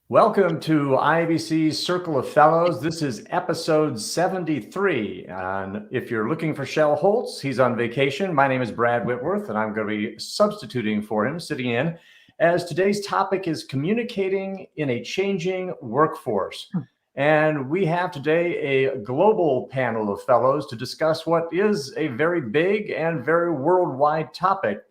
Welcome to IABC's Circle of Fellows. This is episode 73. And if you're looking for Shell Holtz, he's on vacation. My name is Brad Whitworth, and I'm going to be substituting for him, sitting in, as today's topic is communicating in a changing workforce. And we have today a global panel of fellows to discuss what is a very big and very worldwide topic.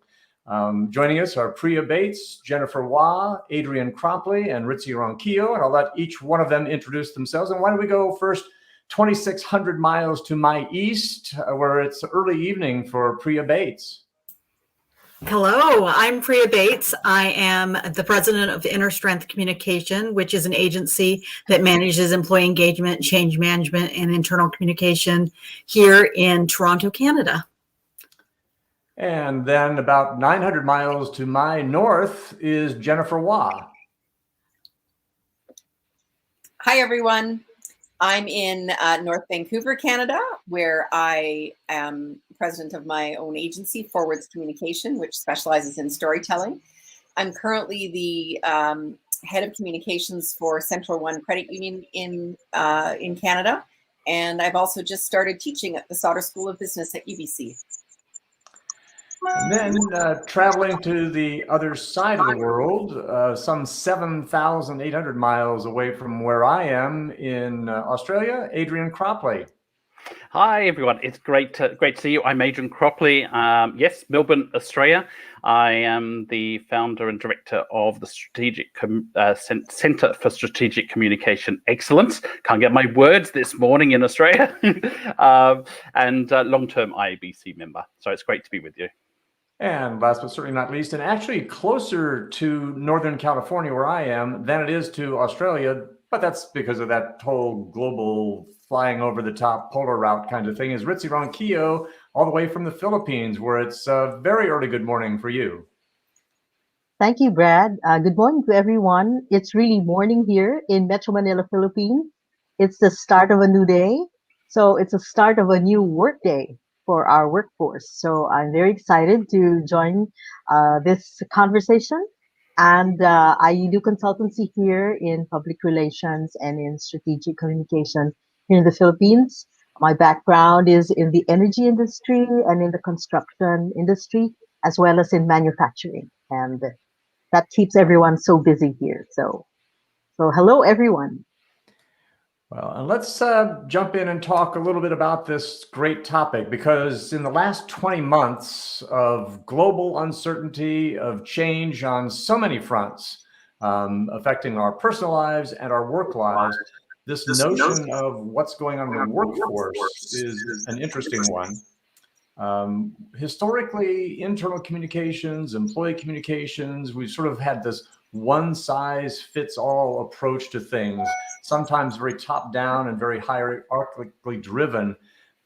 Joining us are Priya Bates, Jennifer Waugh, Adrian Cropley, and Ritzy Ronquillo, and I'll let each one of them introduce themselves. And why don't we go first 2,600 miles to my east, where it's early evening for Priya Bates. Hello, I'm Priya Bates. I am the president of Inner Strength Communication, which is an agency that manages employee engagement, change management, and internal communication here in Toronto, Canada. And then about 900 miles to my north is Jennifer Waugh. Hi, everyone. I'm in North Vancouver, Canada, where I am president of my own agency, Forwards Communication, which specializes in storytelling. I'm currently the head of communications for Central One Credit Union in Canada. And I've also just started teaching at the Sauder School of Business at UBC. And then traveling to the other side of the world, some 7,800 miles away from where I am in Australia, Adrian Cropley. Hi, everyone. It's great to see you. I'm Adrian Cropley. Yes, Melbourne, Australia. I am the founder and director of the Centre for Strategic Communication Excellence. Can't get my words this morning in Australia. And long-term IABC member. So it's great to be with you. And last but certainly not least, and actually closer to Northern California where I am than it is to Australia, but that's because of that whole global flying over the top polar route kind of thing, is Ritzy Ronquillo, all the way from the Philippines, where it's a very early good morning for you. Thank you, Brad. Good morning to everyone. It's really morning here in Metro Manila, Philippines. It's the start of a new day. So it's a start of a new work day for our workforce. So I'm very excited to join this conversation. And I do consultancy here in public relations and in strategic communication here in the Philippines. My background is in the energy industry and in the construction industry, as well as in manufacturing. And that keeps everyone so busy here. So hello, everyone. Well, and let's jump in and talk a little bit about this great topic, because in the last 20 months of global uncertainty, of change on so many fronts, affecting our personal lives and our work lives, this notion of what's going on in the workforce is an interesting one. Historically, internal communications, employee communications, we've sort of had this one-size-fits-all approach to things, sometimes very top-down and very hierarchically driven.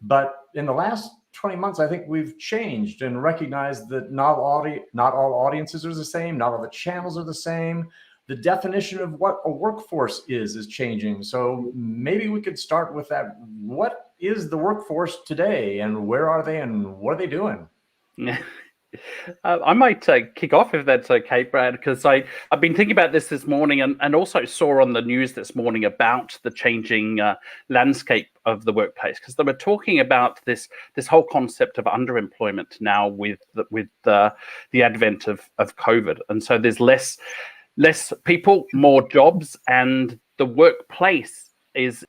But in the last 20 months, I think we've changed and recognized that not all audiences are the same, not all the channels are the same. The definition of what a workforce is changing. So maybe we could start with that. What is the workforce today, and where are they, and what are they doing? I might kick off if that's okay, Brad, because I've been thinking about this morning and also saw on the news this morning about the changing landscape of the workplace, because they were talking about this whole concept of underemployment now with the advent of COVID. And so there's less people, more jobs, and the workplace is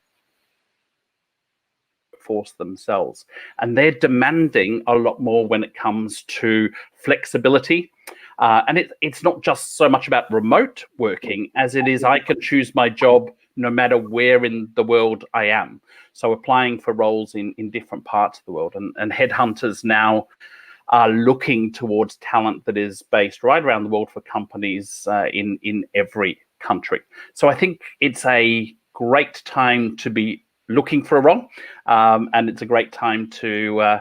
force themselves, and they're demanding a lot more when it comes to flexibility, and it's not just so much about remote working as it is I can choose my job no matter where in the world I am. So applying for roles in different parts of the world, and headhunters now are looking towards talent that is based right around the world for companies in every country. So I think it's a great time to be looking for a role, and it's a great time to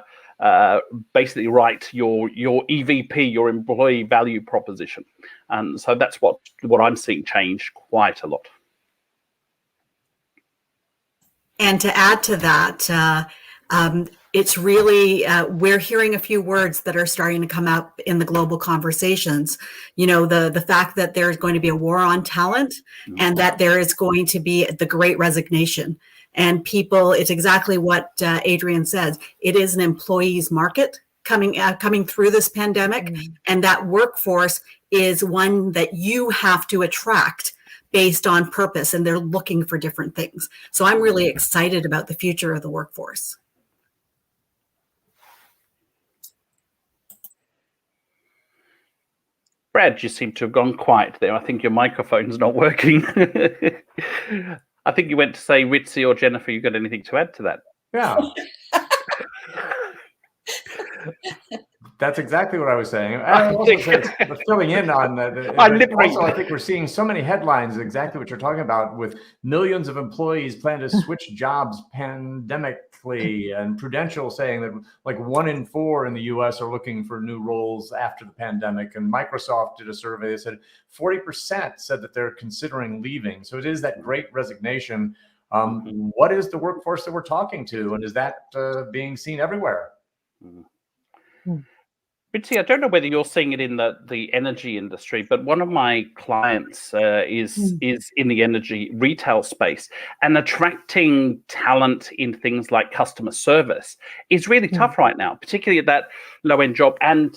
basically write your EVP, your employee value proposition. And so that's what I'm seeing change quite a lot. And to add to that, it's really, we're hearing a few words that are starting to come up in the global conversations. You know, the fact that there's going to be a war on talent and that there is going to be the great resignation. And people, it's exactly what Adrian says. It is an employees market coming through this pandemic, and that workforce is one that you have to attract based on purpose, and they're looking for different things. So I'm really excited about the future of the workforce. Brad, you seem to have gone quiet there. I think your microphone's not working. I think you went to say, Ritzy or Jennifer, you got anything to add to that? Yeah. That's exactly what I was saying. I also said, filling in on also, I think we're seeing so many headlines, exactly what you're talking about, with millions of employees plan to switch jobs pandemically, and Prudential saying that like 1 in 4 in the US are looking for new roles after the pandemic. And Microsoft did a survey that said 40% said that they're considering leaving. So it is that great resignation. What is the workforce that we're talking to? And is that being seen everywhere? Ritzy, I don't know whether you're seeing it in the energy industry, but one of my clients is in the energy retail space, and attracting talent in things like customer service is really tough right now, particularly at that low-end job. And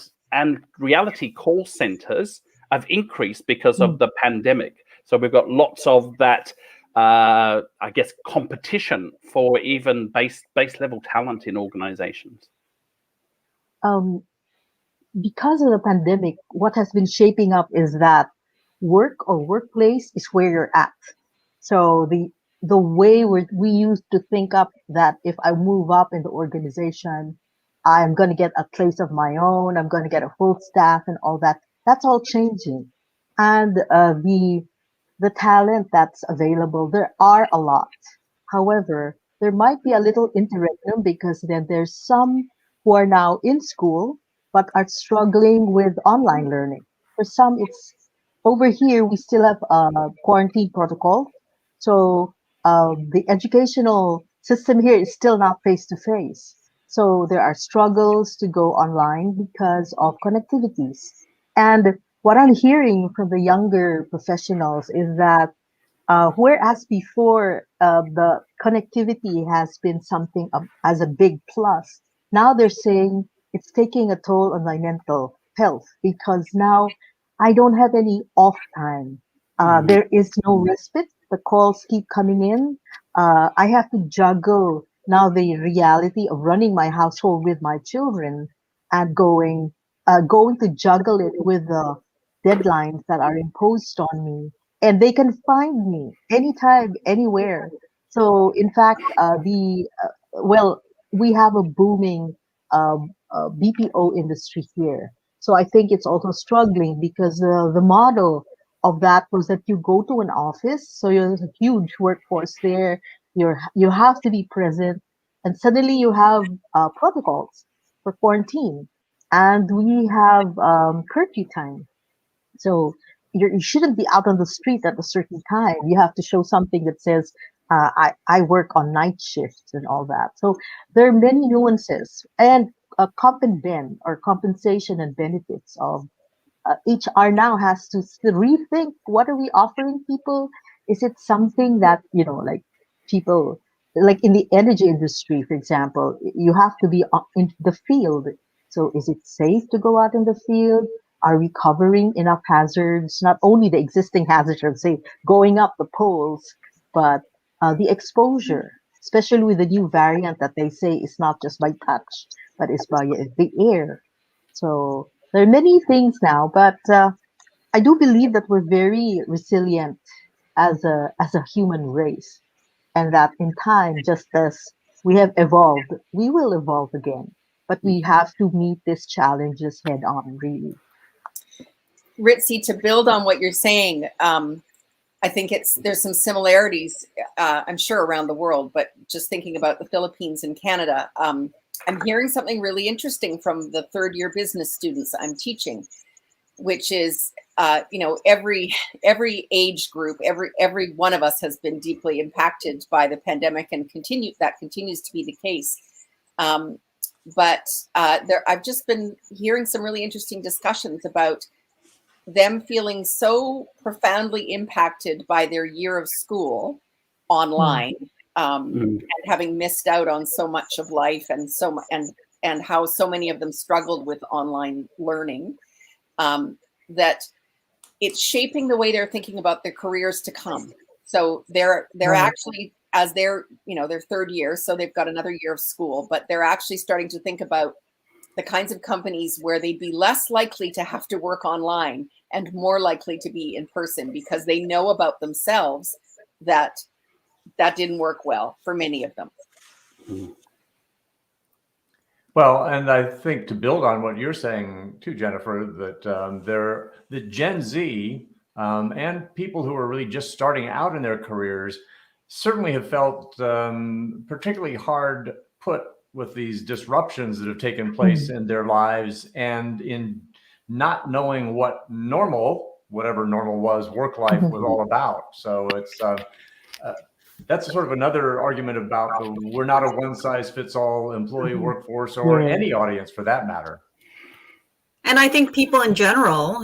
reality call centers have increased because of the pandemic. So we've got lots of that, I guess, competition for even base level talent in organizations. Because of the pandemic, what has been shaping up is that work or workplace is where you're at. So the way we used to think up that if I move up in the organization, I'm going to get a place of my own, I'm going to get a full staff and all that. That's all changing. And the talent that's available, there are a lot. However, there might be a little interregnum, because then there's some who are now in school but are struggling with online learning. For some, it's over here, we still have quarantine protocol. So the educational system here is still not face to face. So there are struggles to go online because of connectivities. And what I'm hearing from the younger professionals is that whereas before the connectivity has been something as a big plus, now they're saying it's taking a toll on my mental health, because now I don't have any off time. There is no respite. The calls keep coming in. I have to juggle now the reality of running my household with my children and going to juggle it with the deadlines that are imposed on me, and they can find me anytime, anywhere. So, in fact, well, we have a booming BPO industry here. So I think it's also struggling, because the model of that was that you go to an office, so there's a huge workforce there. You have to be present, and suddenly you have protocols for quarantine, and we have curfew time. So you shouldn't be out on the street at a certain time. You have to show something that says, I work on night shifts and all that. So there are many nuances, and comp and ben, or compensation and benefits of HR now has to rethink, what are we offering people? Is it something that, like people, like in the energy industry, for example, you have to be in the field. So is it safe to go out in the field? Are we covering enough hazards? Not only the existing hazards of, say, going up the poles, but the exposure, especially with the new variant that they say is not just by touch, but is by the air. So there are many things now, but I do believe that we're very resilient as a human race, and that in time, just as we have evolved, we will evolve again. But we have to meet these challenges head on, really. Ritzy, to build on what you're saying, I think there's some similarities, I'm sure, around the world, but just thinking about the Philippines and Canada, I'm hearing something really interesting from the third-year business students I'm teaching, which is, every age group, every one of us has been deeply impacted by the pandemic, and continues to be the case. but I've just been hearing some really interesting discussions about them feeling so profoundly impacted by their year of school online, and having missed out on so much of life, and and how so many of them struggled with online learning, that it's shaping the way they're thinking about their careers to come. So they're actually, as they're, their third year, so they've got another year of school, but they're actually starting to think about the kinds of companies where they'd be less likely to have to work online and more likely to be in person, because they know about themselves that didn't work well for many of them. Well, and I think to build on what you're saying too, Jennifer, that the Gen Z and people who are really just starting out in their careers certainly have felt particularly hard put with these disruptions that have taken place in their lives, and in not knowing what normal, whatever normal was, work life was all about. So it's that's sort of another argument about we're not a one-size-fits-all employee workforce, or any audience for that matter. And I think people in general,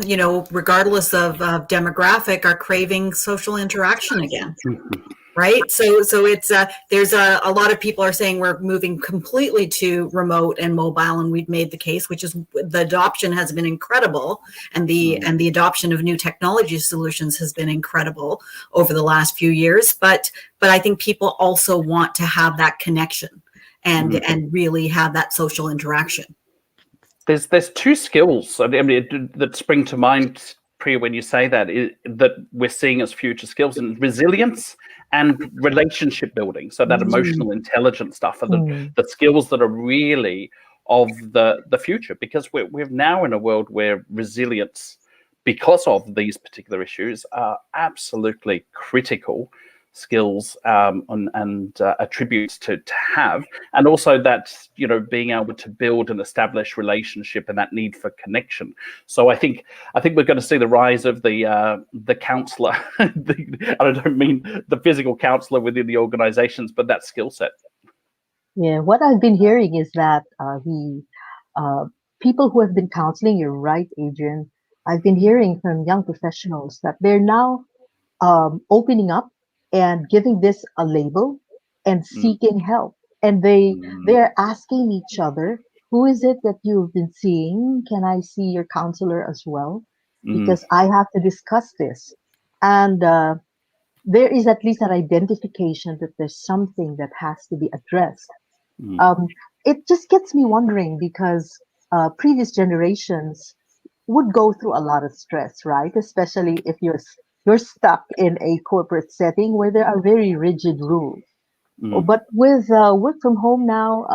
regardless of demographic, are craving social interaction again. Right. So it's there's a lot of people are saying we're moving completely to remote and mobile, and we've made the case, which is the adoption has been incredible, and the adoption of new technology solutions has been incredible over the last few years. But I think people also want to have that connection and really have that social interaction. There's two skills that spring to mind, Priya, when you say that we're seeing as future skills, and resilience and relationship building. So that emotional intelligence stuff are the skills that are really of the future, because we're now in a world where resilience, because of these particular issues, are absolutely critical skills and attributes to have, and also that being able to build and establish relationship and that need for connection. So I think we're going to see the rise of the counselor. I don't mean the physical counselor within the organizations, but that skill set. Yeah, what I've been hearing is that the people who have been counseling, you're right, Adrian, I've been hearing from young professionals that they're now opening up and giving this a label and seeking help. And they're asking each other, who is it that you've been seeing? Can I see your counselor as well? Because I have to discuss this. And there is at least an identification that there's something that has to be addressed. It just gets me wondering, because previous generations would go through a lot of stress, right? Especially if you're stuck in a corporate setting where there are very rigid rules. But with work from home now,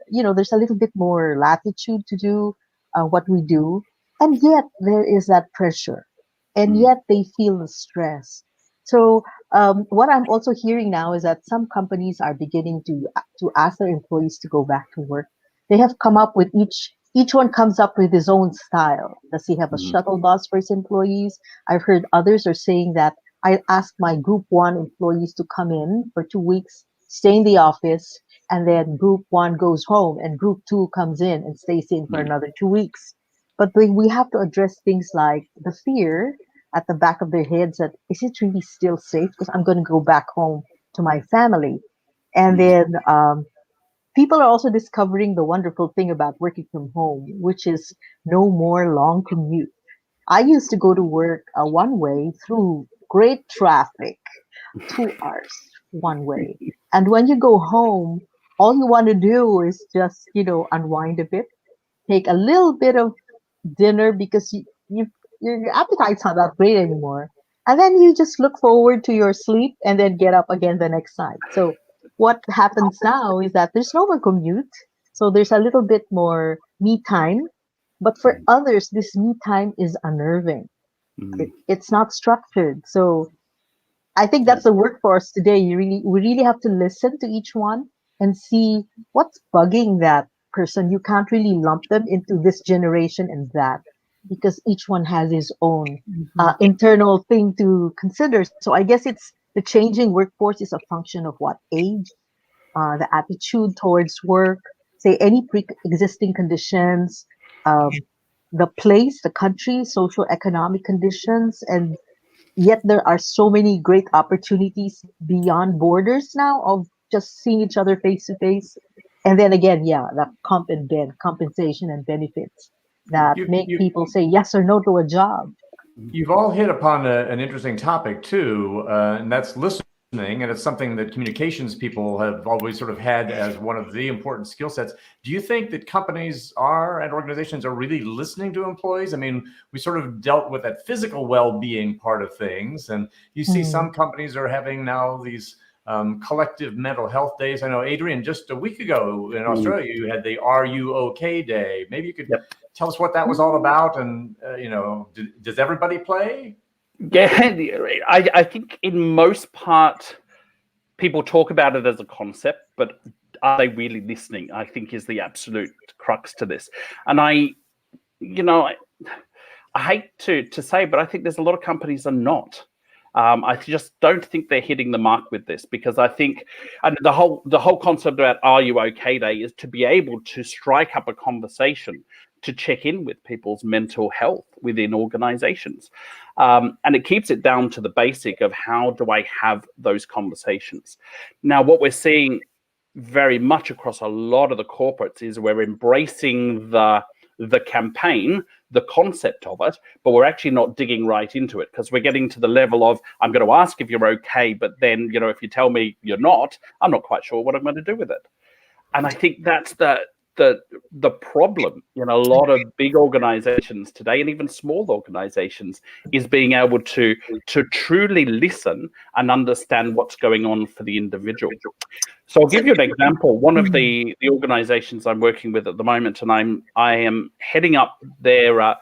there's a little bit more latitude to do what we do, and yet there is that pressure, and yet they feel the stress. So what I'm also hearing now is that some companies are beginning to ask their employees to go back to work. They have come up with each one comes up with his own style. Does he have a shuttle bus for his employees? I've heard others are saying that I asked my group 1 employees to come in for 2 weeks, stay in the office, and then group 1 goes home and group 2 comes in and stays in for another 2 weeks. But we have to address things like the fear at the back of their heads that, is it really still safe? Because I'm going to go back home to my family. And then people are also discovering the wonderful thing about working from home, which is no more long commute. I used to go to work one way through great traffic, 2 hours one way. And when you go home, all you want to do is just, unwind a bit, take a little bit of dinner because your appetite's not that great anymore. And then you just look forward to your sleep and then get up again the next night. So what happens now is that there's no more commute. So there's a little bit more me time. But for others, this me time is unnerving. It's not structured. So I think that's the work for us today. We really have to listen to each one and see what's bugging that person. You can't really lump them into this generation and that, because each one has his own internal thing to consider. So I guess it's the changing workforce is a function of what age, the attitude towards work, say any pre-existing conditions, the place, the country, social economic conditions, and yet there are so many great opportunities beyond borders now of just seeing each other face to face. And then again, yeah, the compensation and benefits that You, make you, people say yes or no to a job. You've all hit upon an interesting topic too, and that's listening. And it's something that communications people have always sort of had as one of the important skill sets. Do you think that companies and organizations are really listening to employees? I mean, we sort of dealt with that physical well-being part of things, and you see some companies are having now these collective mental health days. I know, Adrian, just a week ago in Australia, you had the Are You OK Day. Maybe you could tell us what that was all about, and does everybody play? Yeah, I think in most part, people talk about it as a concept, but are they really listening? I think is the absolute crux to this. And I hate to say, but I think there's a lot of companies are not. I just don't think they're hitting the mark with this, because I think the whole concept about Are You OK Day is to be able to strike up a conversation to check in with people's mental health within organizations. And it keeps it down to the basic of how do I have those conversations. Now, what we're seeing very much across a lot of the corporates is we're embracing the campaign, the concept of it, but we're actually not digging right into it, because we're getting to the level of, I'm going to ask if you're okay, but then, if you tell me you're not, I'm not quite sure what I'm going to do with it. And I think that's the problem in a lot of big organizations today, and even small organizations, is being able to truly listen and understand what's going on for the individual. So I'll give you an example. One of the organizations I'm working with at the moment, and I am heading up their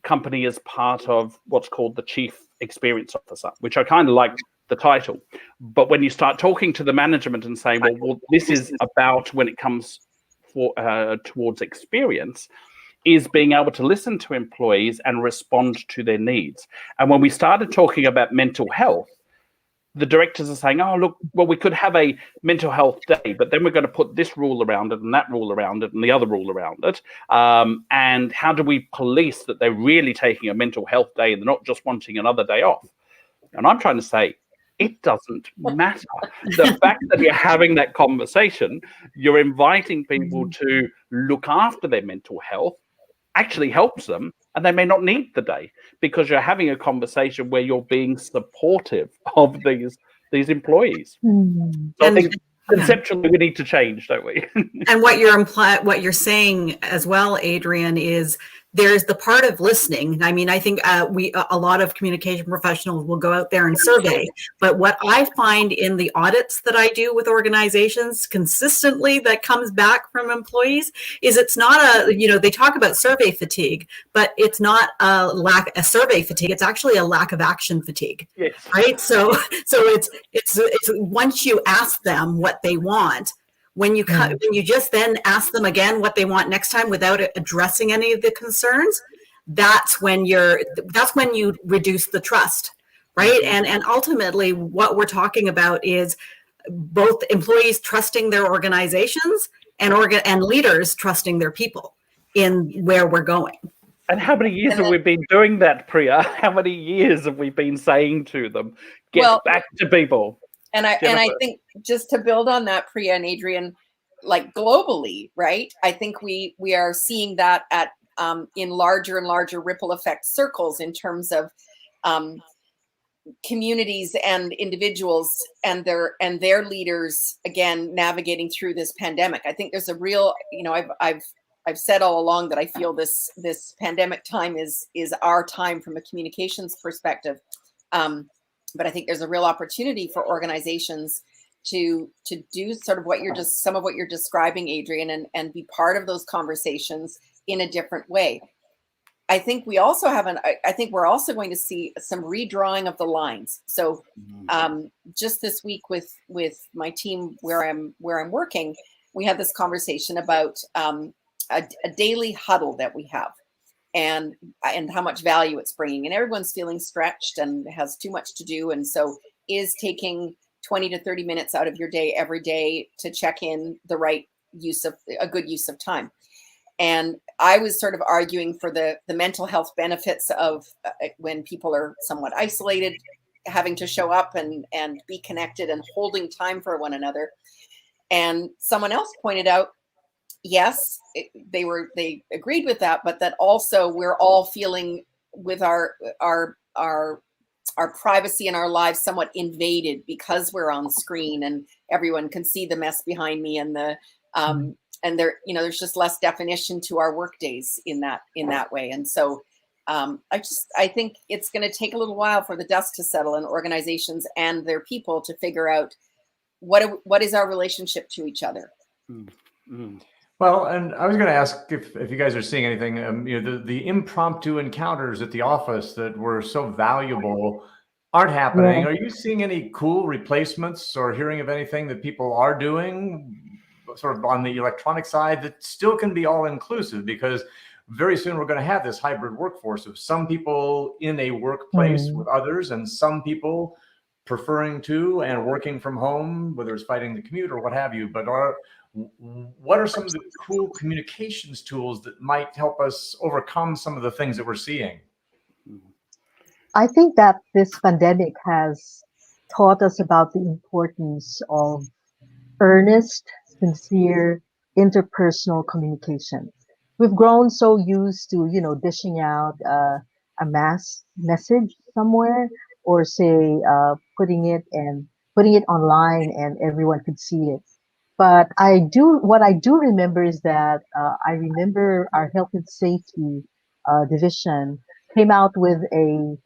company as part of what's called the Chief Experience Officer, which I kind of like the title. But when you start talking to the management and saying, well, this is about, when it comes towards experience, is being able to listen to employees and respond to their needs. And when we started talking about mental health, the directors are saying, oh, look, well, we could have a mental health day, but then we're going to put this rule around it and that rule around it and the other rule around it. And how do we police that they're really taking a mental health day and they're not just wanting another day off? And I'm trying to say, it doesn't matter. The fact that you're having that conversation, you're inviting people to look after their mental health, actually helps them, and they may not need the day, because you're having a conversation where you're being supportive of these employees. So I think conceptually we need to change, don't we? And what you're saying as well, Adrian, is there's the part of listening. I mean, I think a lot of communication professionals will go out there and survey. But what I find in the audits that I do with organizations consistently that comes back from employees is it's not they talk about survey fatigue, but it's not a survey fatigue. It's actually a lack of action fatigue. Yes. Right. So it's once you ask them what they want, when you just then ask them again what they want next time without addressing any of the concerns, that's when you reduce the trust, right? And ultimately, what we're talking about is both employees trusting their organizations and leaders trusting their people in where we're going. And how many years have we been doing that, Priya? How many years have we been saying to them, get back to people? And I think, just to build on that, Priya and Adrian, like globally, right? I think we are seeing that at in larger and larger ripple effect circles in terms of communities and individuals and their leaders, again, navigating through this pandemic. I think there's a real, I've said all along that I feel this pandemic time is our time from a communications perspective. But I think there's a real opportunity for organizations to do sort of some of what you're describing, Adrian, and be part of those conversations in a different way. I think we also I think we're also going to see some redrawing of the lines. So just this week with my team where I'm working, we had this conversation about a daily huddle that we have. And how much value it's bringing, and everyone's feeling stretched and has too much to do, and so is taking 20 to 30 minutes out of your day every day to check in the right a good use of time. And I was sort of arguing for the mental health benefits of when people are somewhat isolated, having to show up and be connected and holding time for one another. And someone else pointed out, yes, they agreed with that, but that also we're all feeling with our privacy and our lives somewhat invaded because we're on screen and everyone can see the mess behind me and and there's just less definition to our work days in that way. And so I think it's going to take a little while for the dust to settle in organizations and their people to figure out what is our relationship to each other. Mm-hmm. Well, and I was going to ask if you guys are seeing anything, the impromptu encounters at the office that were so valuable aren't happening. Yeah. Are you seeing any cool replacements or hearing of anything that people are doing sort of on the electronic side that still can be all inclusive? Because very soon we're going to have this hybrid workforce of some people in a workplace with others and some people preferring to and working from home, whether it's fighting the commute or what have you. But what are some of the cool communications tools that might help us overcome some of the things that we're seeing? I think that this pandemic has taught us about the importance of earnest, sincere, interpersonal communication. We've grown so used to, dishing out a mass message somewhere, or say putting it online and everyone could see it. But what I do remember is that I remember our health and safety division came out with a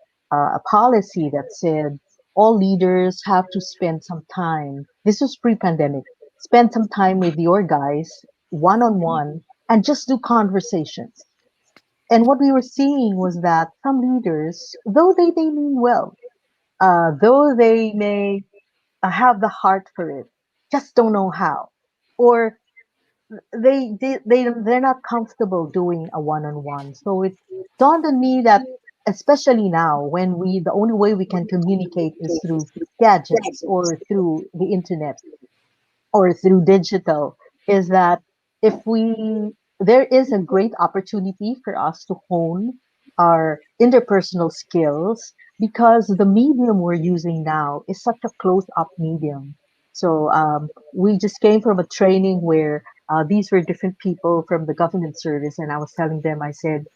policy that said all leaders have to spend some time. This was pre-pandemic. Spend some time with your guys one-on-one and just do conversations. And what we were seeing was that some leaders, though they may mean well, though they may have the heart for it, just don't know how, or they're not comfortable doing a one-on-one. So it dawned on me that, especially now when the only way we can communicate is through gadgets or through the internet or through digital, is that if there is a great opportunity for us to hone our interpersonal skills, because the medium we're using now is such a close-up medium. So we just came from a training where these were different people from the government service, and I was telling them, I said,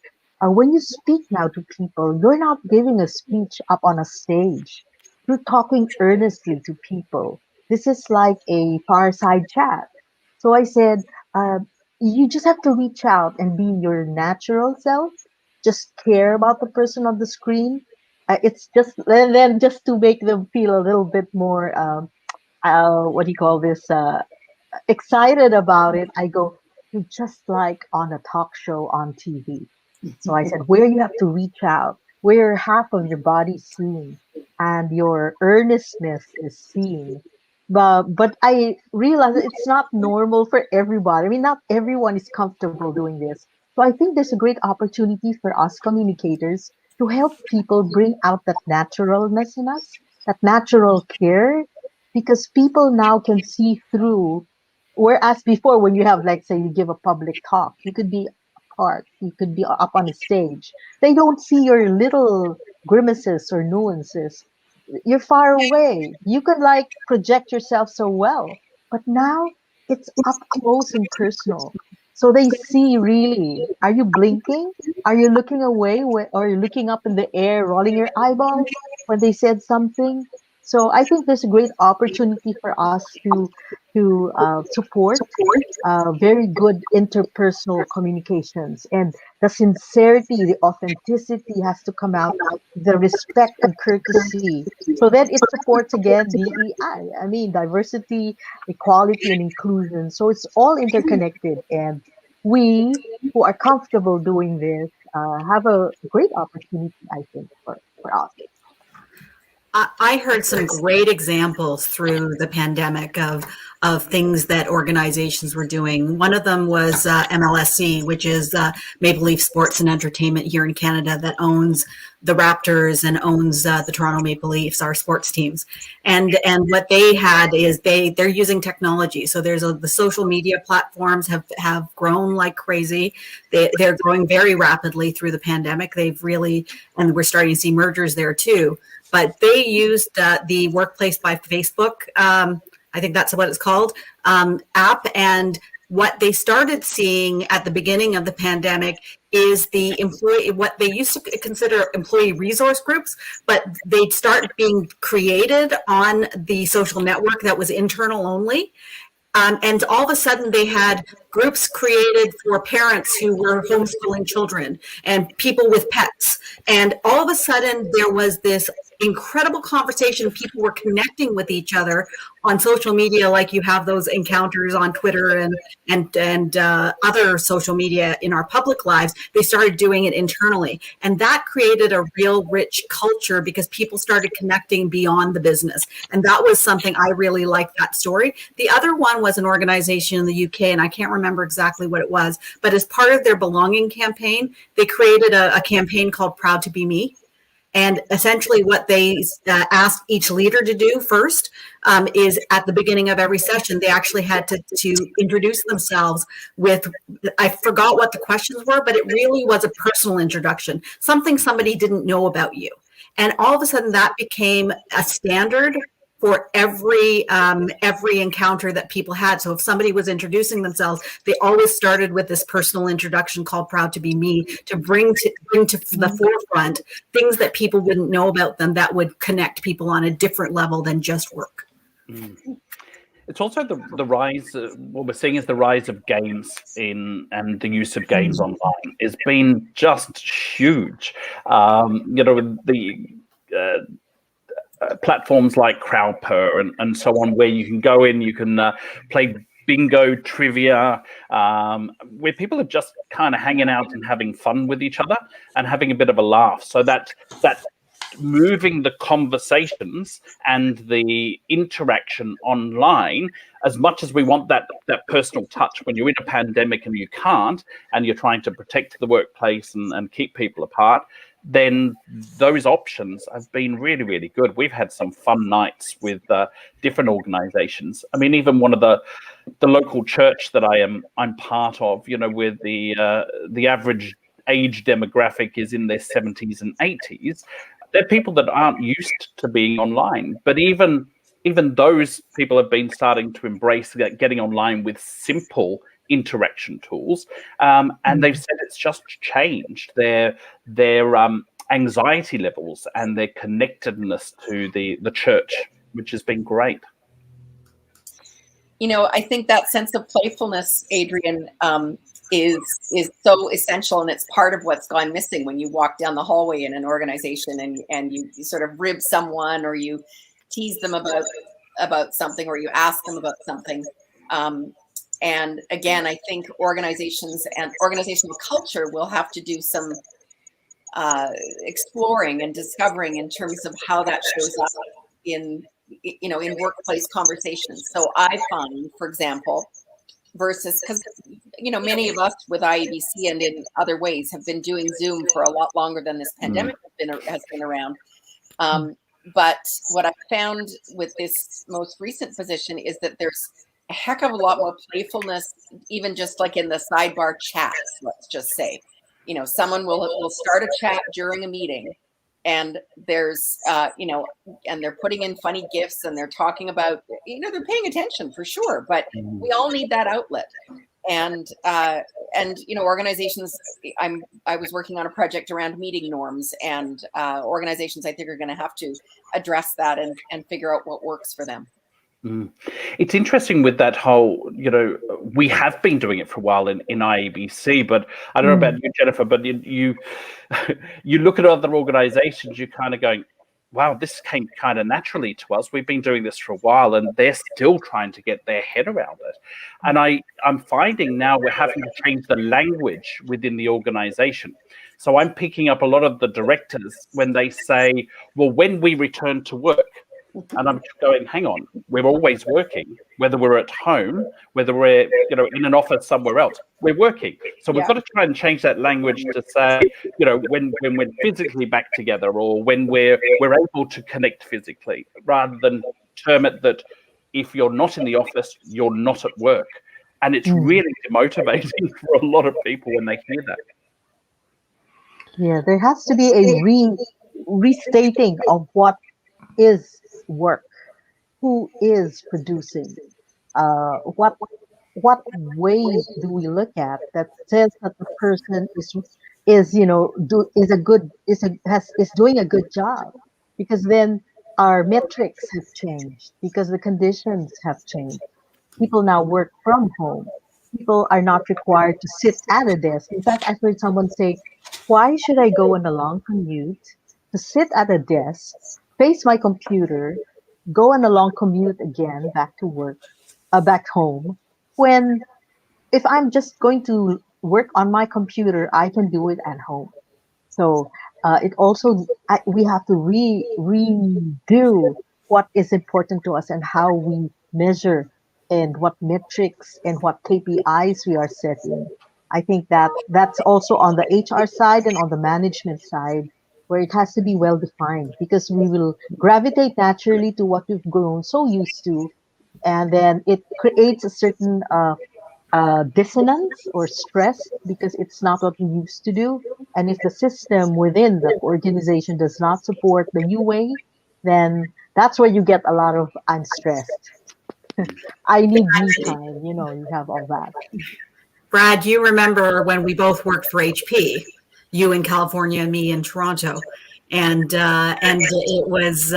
when you speak now to people, you're not giving a speech up on a stage. You're talking earnestly to people. This is like a fireside chat. So I said, uh, you just have to reach out and be your natural self. Just care about the person on the screen. It's just, and then just to make them feel a little bit more, what do you call this, excited about it, I go, you're just like on a talk show on TV. So I said, where you have to reach out, where half of your body's seen and your earnestness is seen. But I realize that it's not normal for everybody. I mean, not everyone is comfortable doing this. So I think there's a great opportunity for us communicators to help people bring out that naturalness in us, that natural care, because people now can see through. Whereas before, when you have, like, say, you give a public talk, you could be apart, you could be up on a stage. They don't see your little grimaces or nuances. You're far away. You can like project yourself so well, but now it's up close and personal. So they see really, are you blinking? Are you looking away? Or are you looking up in the air, rolling your eyeballs when they said something? So I think there's a great opportunity for us to support very good interpersonal communications, and the sincerity, the authenticity has to come out, the respect and courtesy, so that it supports again DEI. I mean, diversity, equality, and inclusion. So it's all interconnected, and we who are comfortable doing this have a great opportunity, I think, for us. I heard some great examples through the pandemic of of things that organizations were doing. One of them was MLSC, which is Maple Leaf Sports and Entertainment here in Canada, that owns the Raptors and owns the Toronto Maple Leafs, our sports teams. And what they had is they're using technology. So there's the social media platforms have grown like crazy. They're growing very rapidly through the pandemic. They've really, and we're starting to see mergers there too. But they used the Workplace by Facebook, I think that's what it's called, app. And what they started seeing at the beginning of the pandemic is the employee, what they used to consider employee resource groups, but they'd start being created on the social network that was internal only. And all of a sudden they had groups created for parents who were homeschooling children and people with pets. And all of a sudden there was this incredible conversation. People were connecting with each other on social media, like you have those encounters on Twitter and other social media in our public lives. They started doing it internally, and that created a real rich culture because people started connecting beyond the business. And that was something I really liked, that story. The other one was an organization in the UK, and I can't remember exactly what it was, but as part of their belonging campaign, they created a campaign called Proud to Be Me. And essentially what they asked each leader to do first is at the beginning of every session, they actually had to introduce themselves with, I forgot what the questions were, but it really was a personal introduction, something somebody didn't know about you. And all of a sudden that became a standard for every encounter that people had. So if somebody was introducing themselves, they always started with this personal introduction called Proud to Be Me, to bring to the forefront things that people wouldn't know about them that would connect people on a different level than just work. It's also the rise, what we're seeing is the rise of games and the use of games online has been just huge. Platforms like Crowdper and so on, where you can go in, you can play bingo, trivia, where people are just kind of hanging out and having fun with each other and having a bit of a laugh. So that moving the conversations and the interaction online, as much as we want that personal touch when you're in a pandemic and you can't, and you're trying to protect the workplace and keep people apart, then those options have been really, really good. We've had some fun nights with different organizations. I mean, even one of the local church that I'm part of, with the average age demographic is in their 70s and 80s. They're people that aren't used to being online, but even those people have been starting to embrace getting online with simple interaction tools, and they've said it's just changed their anxiety levels and their connectedness to the church, which has been great. I think that sense of playfulness, Adrian, is so essential, and it's part of what's gone missing when you walk down the hallway in an organization and you sort of rib someone, or you tease them about something, or you ask them about something. And again, I think organizations and organizational culture will have to do some exploring and discovering in terms of how that shows up in workplace conversations. So I find, for example, versus, because many of us with IABC and in other ways have been doing Zoom for a lot longer than this pandemic has been around. But what I found with this most recent position is that there's a heck of a lot more playfulness, even just like in the sidebar chats, let's just say. Someone will start a chat during a meeting, and there's and they're putting in funny gifs, and they're talking about, they're paying attention for sure, but we all need that outlet. And organizations, I was working on a project around meeting norms, and organizations I think are going to have to address that and figure out what works for them. It's interesting with that whole, we have been doing it for a while in IABC, but I don't know about you, Jennifer, but you look at other organizations, you're kind of going, wow, this came kind of naturally to us. We've been doing this for a while, and they're still trying to get their head around it. And I'm finding now we're having to change the language within the organization. So I'm picking up a lot of the directors when they say, well, when we return to work, and I'm going, hang on, we're always working. whether we're at home, whether we're in an office somewhere else, we're working. So we've got to try and change that language to say, when we're physically back together, or when we're able to connect physically, rather than term it that if you're not in the office, you're not at work. And it's really demotivating for a lot of people when they hear that. Yeah, there has to be a restating of what is work, who is producing, what ways do we look at that says that the person is doing a good job, because then our metrics have changed, because the conditions have changed. People now work from home. People are not required to sit at a desk. In fact, I've heard someone say, why should I go on a long commute to sit at a desk, face my computer, go on a long commute again back to work, back home, when if I'm just going to work on my computer, I can do it at home. So it also we have to redo what is important to us and how we measure and what metrics and what KPIs we are setting. I think that that's also on the HR side and on the management side, where it has to be well defined, because we will gravitate naturally to what we've grown so used to, and then it creates a certain dissonance or stress because it's not what we used to do. And if the system within the organization does not support the new way, then that's where you get a lot of I'm stressed. I need me time. You have all that. Brad, you remember when we both worked for HP, you in California and me in Toronto. And it was,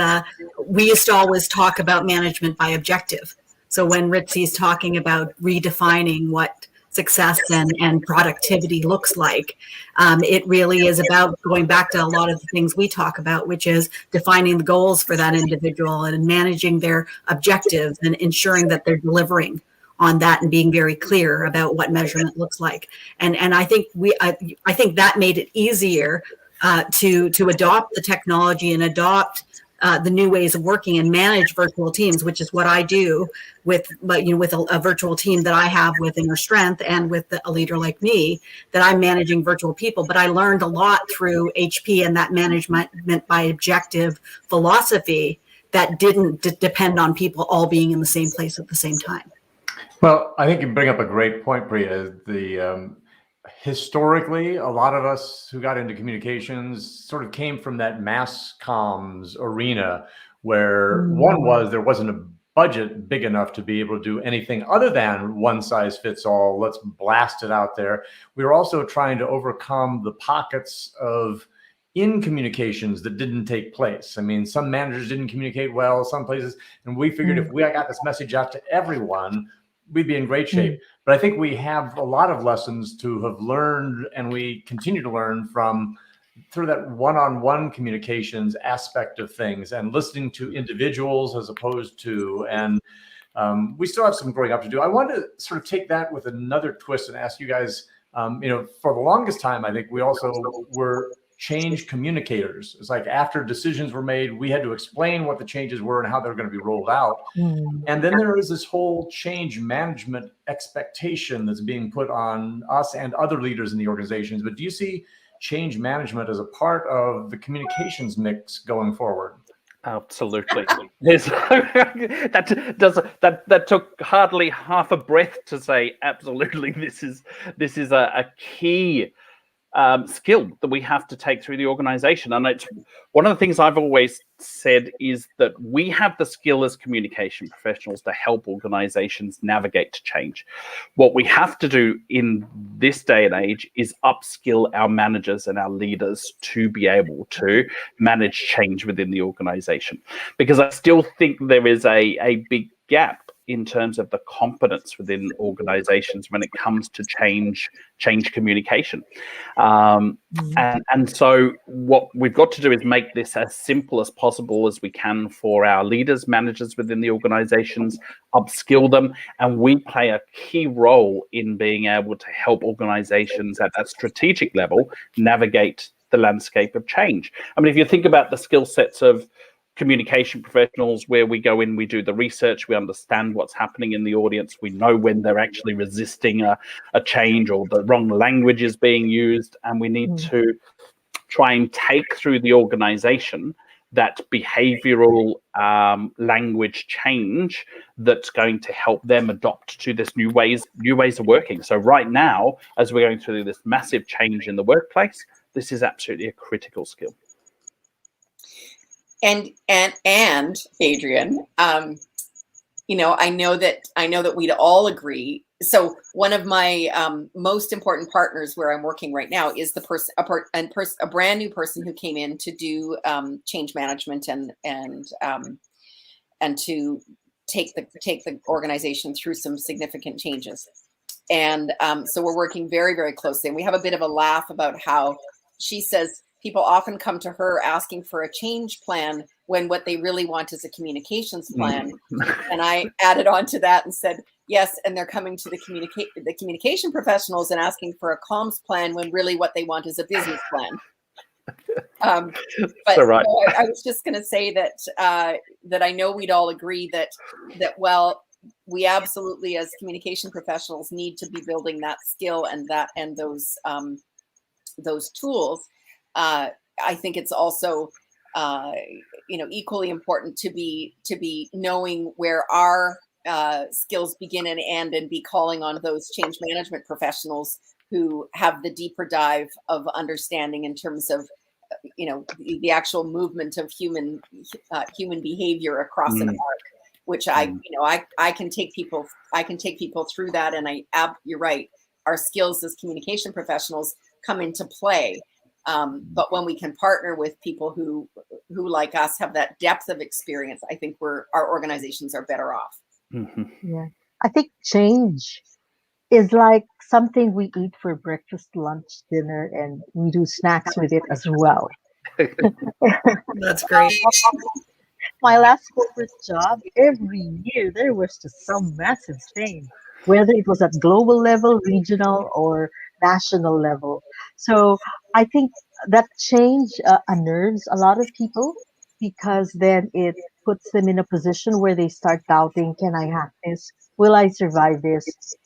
we used to always talk about management by objective. So when Ritzy's talking about redefining what success and productivity looks like, it really is about going back to a lot of the things we talk about, which is defining the goals for that individual and managing their objectives and ensuring that they're delivering on that and being very clear about what measurement looks like. And I think I think that made it easier to adopt the technology and adopt the new ways of working and manage virtual teams, which is what I do with a virtual team that I have with Inner Strength and with a leader like me, that I'm managing virtual people. But I learned a lot through HP and that management by objective philosophy that didn't depend on people all being in the same place at the same time. Well, I think you bring up a great point, Priya. Historically, a lot of us who got into communications sort of came from that mass comms arena, where there wasn't a budget big enough to be able to do anything other than one size fits all. Let's blast it out there. We were also trying to overcome the pockets of in communications that didn't take place. I mean, some managers didn't communicate well, some places, and we figured if we got this message out to everyone, we'd be in great shape. But I think we have a lot of lessons to have learned, and we continue to learn from through that one-on-one communications aspect of things and listening to individuals as opposed to, and we still have some growing up to do. I want to sort of take that with another twist and ask you guys, for the longest time, I think we also were change communicators. It's like after decisions were made, we had to explain what the changes were and how they're going to be rolled out. And then there is this whole change management expectation that's being put on us and other leaders in the organizations. But do you see change management as a part of the communications mix going forward? Absolutely. That took hardly half a breath to say absolutely. This is a key skill that we have to take through the organization. And it's one of the things I've always said is that we have the skill as communication professionals to help organizations navigate change. What we have to do in this day and age is upskill our managers and our leaders to be able to manage change within the organization, because I still think there is a big gap in terms of the competence within organizations when it comes to change communication. And so what we've got to do is make this as simple as possible as we can for our leaders, managers within the organizations, upskill them, and we play a key role in being able to help organizations at that strategic level navigate the landscape of change. I mean, if you think about the skill sets of communication professionals, where we go in, we do the research, we understand what's happening in the audience, we know when they're actually resisting a change or the wrong language is being used, and we need to try and take through the organization that behavioral language change that's going to help them adopt to this new ways of working. So right now, as we're going through this massive change in the workplace, this is absolutely a critical skill. And Adrian, you know, I know that we'd all agree. So one of my most important partners where I'm working right now is the person, a brand new person who came in to do change management and to take the organization through some significant changes. And so we're working very, very closely. And we have a bit of a laugh about how she says people often come to her asking for a change plan when what they really want is a communications plan. And I added on to that and said, yes, and they're coming to the communication professionals and asking for a comms plan when really what they want is a business plan. But so right. I was just going to say that that I know we'd all agree that well, we absolutely as communication professionals need to be building that skill and those tools. I think it's also you know, equally important to be knowing where our skills begin and end, and be calling on those change management professionals who have the deeper dive of understanding in terms of, you know, the actual movement of human behavior across an arc, which I can take people through that. And you're right, our skills as communication professionals come into play. But when we can partner with people who like us have that depth of experience, I think our organizations are better off. Yeah. I think change is like something we eat for breakfast, lunch, dinner, and we do snacks with it as well. That's great. My last corporate job, every year there was just some massive change, whether it was at global level, regional, or national level. So I think that change unnerves a lot of people, because then it puts them in a position where they start doubting, can I hack this? Will I survive this?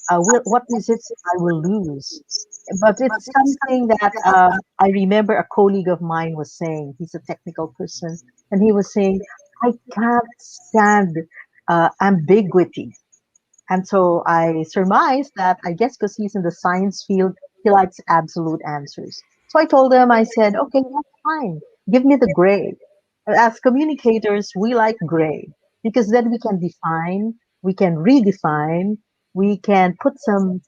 What is it I will lose? But it's something that I remember a colleague of mine was saying. He's a technical person, and he was saying, I can't stand ambiguity. And so I surmised that, I guess because he's in the science field, he likes absolute answers. So I told him, I said, okay, that's fine. Give me the gray. As communicators, we like gray because then we can define, we can redefine, we can put some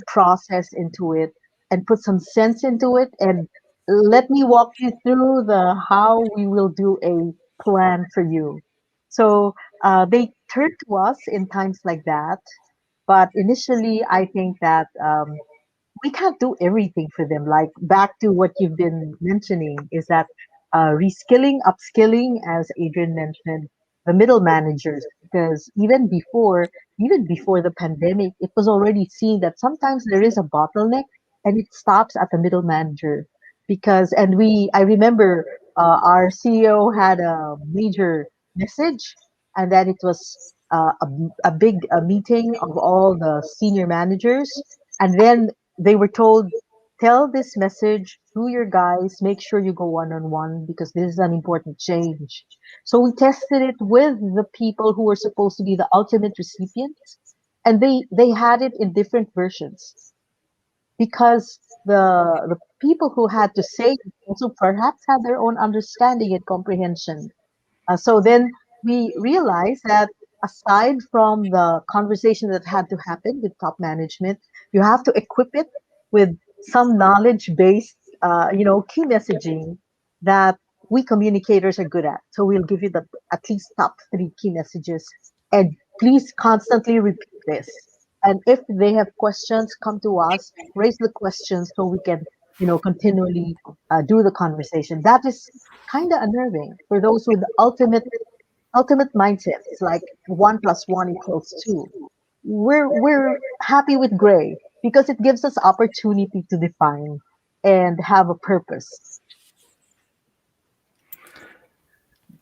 process into it and put some sense into it. And let me walk you through the how we will do a plan for you. So they turn to us in times like that. But initially, I think that we can't do everything for them. Like back to what you've been mentioning is that reskilling, upskilling, as Adrian mentioned, the middle managers, because even before the pandemic, it was already seen that sometimes there is a bottleneck and it stops at the middle manager. I remember our CEO had a major message, and that it was a big meeting of all the senior managers, and then they were told, tell this message to your guys, make sure you go one-on-one because this is an important change. So we tested it with the people who were supposed to be the ultimate recipients, and they had it in different versions, because the people who had to say it also perhaps had their own understanding and comprehension. So then we realized that aside from the conversation that had to happen with top management, you have to equip it with some knowledge-based, key messaging that we communicators are good at. So we'll give you the at least top 3 key messages, and please constantly repeat this. And if they have questions, come to us, raise the questions so we can, continually do the conversation. That is kind of unnerving for those with the ultimate mindset. It's like 1 + 1 = 2. We're happy with gray because it gives us opportunity to define and have a purpose.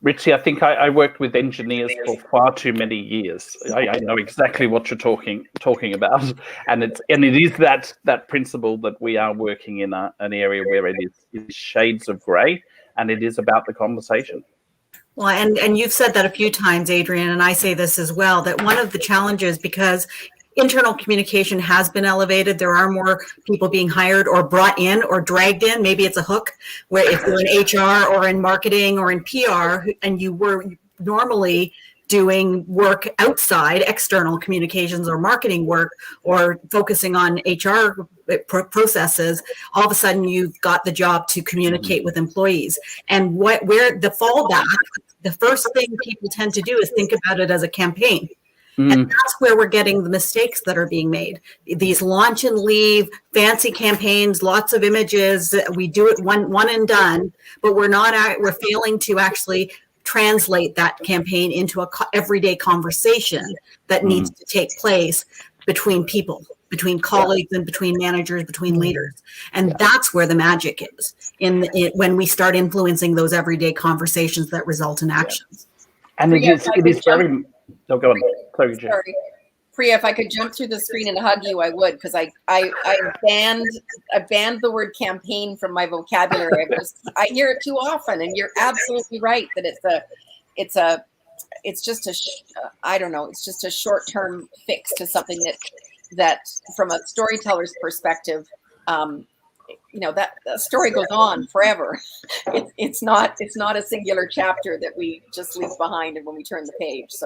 Richie, I think I worked with engineers for far too many years. I know exactly what you're talking about, and it is that principle that we are working in an area where it is shades of grey, and it is about the conversation. Well, and you've said that a few times, Adrian, and I say this as well, that one of the challenges, because internal communication has been elevated, there are more people being hired or brought in or dragged in. Maybe it's a hook where if you're in HR or in marketing or in PR and you were normally doing work outside external communications or marketing work or focusing on HR processes, all of a sudden you've got the job to communicate with employees. And where the fallback, the first thing people tend to do is think about it as a campaign. And that's where we're getting the mistakes that are being made. These launch and leave, fancy campaigns, lots of images. We do it one and done, but we're failing to actually translate that campaign into a everyday conversation that needs to take place between people, between colleagues and between managers, between leaders. And that's where the magic is when we start influencing those everyday conversations that result in actions. And it is very... No, go on. Sorry. Priya, if I could jump through the screen and hug you, I would, because I banned the word campaign from my vocabulary. I hear it too often, and you're absolutely right that it's just a short-term fix to something that from a storyteller's perspective, that story goes on forever. It's not a singular chapter that we just leave behind and when we turn the page. So,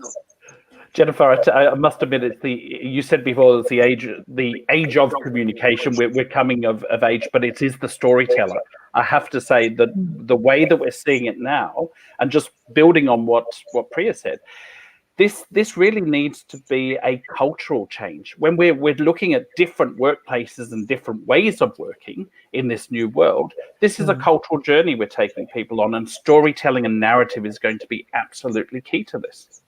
Jennifer, I must admit, you said before it's the age of communication. We're coming of age, but it is the storyteller. I have to say that the way that we're seeing it now, and just building on what Priya said, this really needs to be a cultural change. When we're looking at different workplaces and different ways of working in this new world, this is a cultural journey we're taking people on, and storytelling and narrative is going to be absolutely key to this.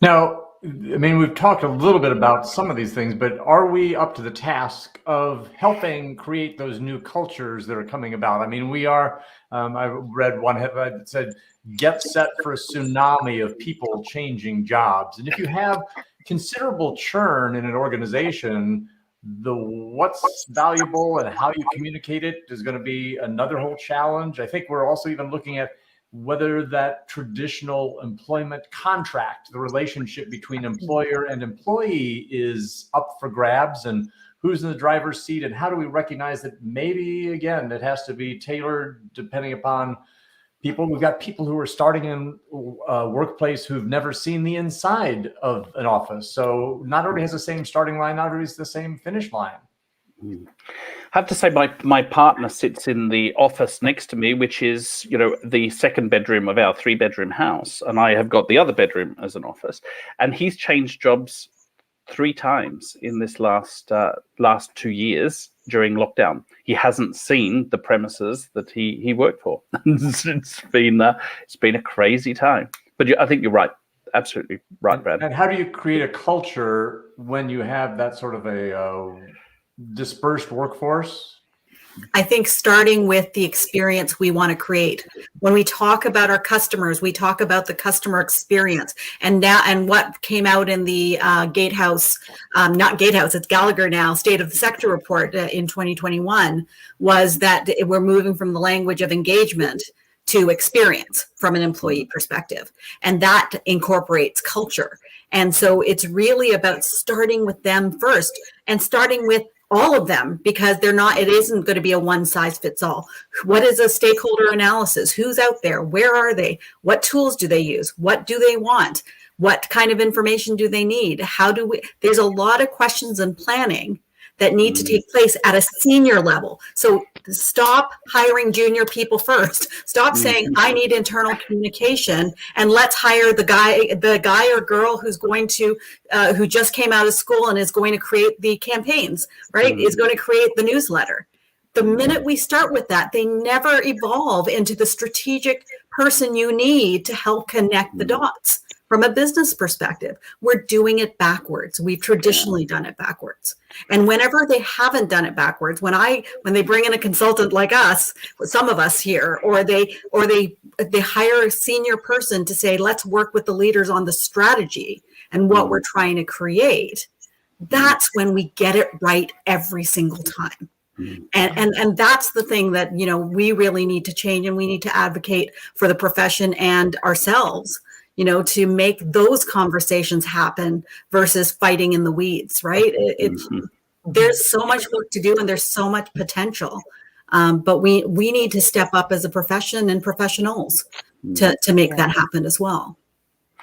Now, I mean, we've talked a little bit about some of these things, but are we up to the task of helping create those new cultures that are coming about? I mean, we are, I read one headline that said, get set for a tsunami of people changing jobs. And if you have considerable churn in an organization, what's valuable and how you communicate it is going to be another whole challenge. I think we're also even looking at whether that traditional employment contract, the relationship between employer and employee, is up for grabs, and who's in the driver's seat, and how do we recognize that maybe, again, it has to be tailored depending upon people. We've got people who are starting in a workplace who've never seen the inside of an office. So not everybody has the same starting line, not everybody's the same finish line. I have to say my partner sits in the office next to me, which is, the second bedroom of our 3-bedroom house. And I have got the other bedroom as an office. And he's changed jobs 3 times in this last 2 years during lockdown. He hasn't seen the premises that he worked for. It's been a crazy time. But I think you're right. Absolutely right, Brad. And how do you create a culture when you have that sort of a dispersed workforce? I think starting with the experience we want to create. When we talk about our customers, we talk about the customer experience. And what came out in the Gatehouse, not Gatehouse, it's Gallagher now, State of the Sector report in 2021, was that we're moving from the language of engagement to experience from an employee perspective. And that incorporates culture. And so it's really about starting with them first and starting with all of them, because it isn't going to be a one size fits all. What is a stakeholder analysis? Who's out there? Where are they? What tools do they use? What do they want? What kind of information do they need? There's a lot of questions and planning that need to take place at a senior level. So stop hiring junior people first. Stop saying, I need internal communication, and let's hire the guy or girl who's going to, who just came out of school and is going to create the campaigns, right? Is going to create the newsletter. The minute we start with that, they never evolve into the strategic person you need to help connect the dots from a business perspective. We're doing it backwards. We've traditionally done it backwards. And whenever they haven't done it backwards, when they bring in a consultant like us, some of us here, or they hire a senior person to say, let's work with the leaders on the strategy and what we're trying to create, that's when we get it right every single time. And that's the thing that, we really need to change, and we need to advocate for the profession and ourselves, to make those conversations happen versus fighting in the weeds, right? There's so much work to do, and there's so much potential. But we need to step up as a profession and professionals to make that happen as well.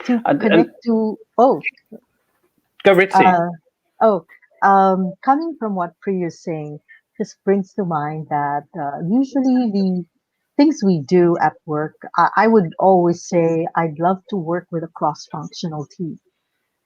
To connect to, go, Ritzy. Coming from what Priya is saying, just brings to mind that usually the things we do at work, I would always say I'd love to work with a cross-functional team,